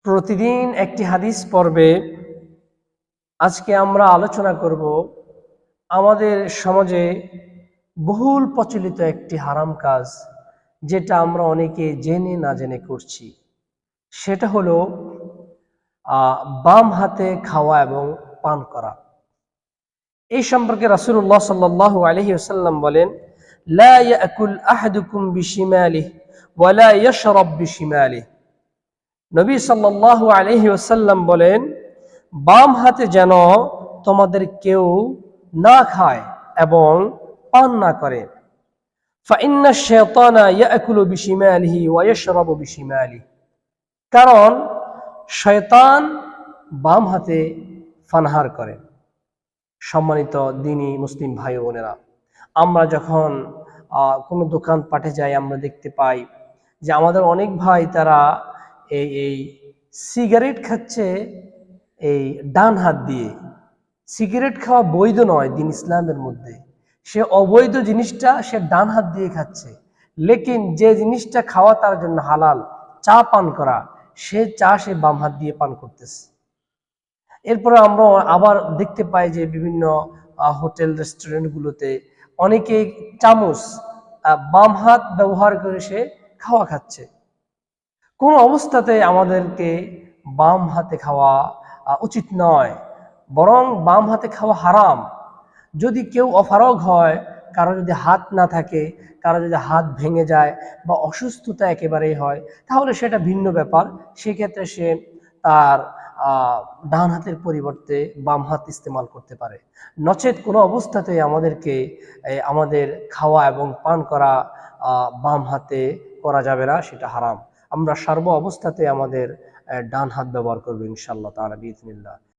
প্রতিদিন একটি হাদিস পর্বে আজকে আমরা আলোচনা করব আমাদের সমাজে বহুল প্রচলিত একটি হারাম কাজ, যেটা আমরা অনেকে জেনে না জেনে করছি। সেটা হলো বাম হাতে খাওয়া এবং পান করা। এই সম্পর্কে রাসূলুল্লাহ সাল্লাল্লাহু আলাইহি ওয়াসাল্লাম বলেন, লা ইয়াকুল আহাদুকুম বিশিমালিহি ওয়া লা ইয়াশরাব বিশিমালিহি। নবী সাল্লাল্লাহু আলাইহি ওয়াসাল্লাম বলেন, বাম হাতে যেন তোমাদের কেউ না খায় এবং পান না করে। ফাইন্না শাইতানা ইয়াকুলু বিশিমালিহি ওয়া ইয়াশরাবু বিশিমালিহি। কারণ শয়তান বাম হাতে পানাহার করে। সম্মানিত দ্বীনী মুসলিম ভাই বোনেরা, আমরা যখন কোনো দোকান পাটে যাই, আমরা দেখতে পাই যে আমাদের অনেক ভাই তারা এই সিগারেট খাচ্ছে এই ডান হাত দিয়ে। সিগারেট খাওয়া বৈধ নয় দিন ইসলামের মধ্যে, সে অবৈধ জিনিসটা সে ডান হাত দিয়ে খাচ্ছে। লেকিন যে জিনিসটা খাওয়া তার জন্য হালাল, চা পান করা, সে বাম হাত দিয়ে পান করতেছে। এরপরে আমরা আবার দেখতে পাই যে বিভিন্ন হোটেল রেস্টুরেন্টগুলোতে অনেকে চামচ বাম হাত ব্যবহার করে সে খাওয়া খাচ্ছে। কোন অবস্থাতে আমাদেরকে বাম হাতে খাওয়া উচিত নয়, বরং বাম হাতে খাওয়া হারাম। যদি কেউ অপারগ হয়, কারো যদি হাত না থাকে, কারো যদি হাত ভেঙে যায় বা অসুস্থতা একেবারেই হয়, তাহলে সেটা ভিন্ন ব্যাপার। সেক্ষেত্রে সে তার ডান হাতের পরিবর্তে বাম হাত ইস্তেমাল করতে পারে। নচেত কোনো অবস্থাতেই আমাদেরকে আমাদের খাওয়া এবং পান করা বাম হাতে করা যাবে না, সেটা হারাম। আমরা সর্ব অবস্থাতে আমাদের ডান হাত ব্যবহার করবো ইনশাআল্লাহ তাআলা বিইذনিল্লাহ।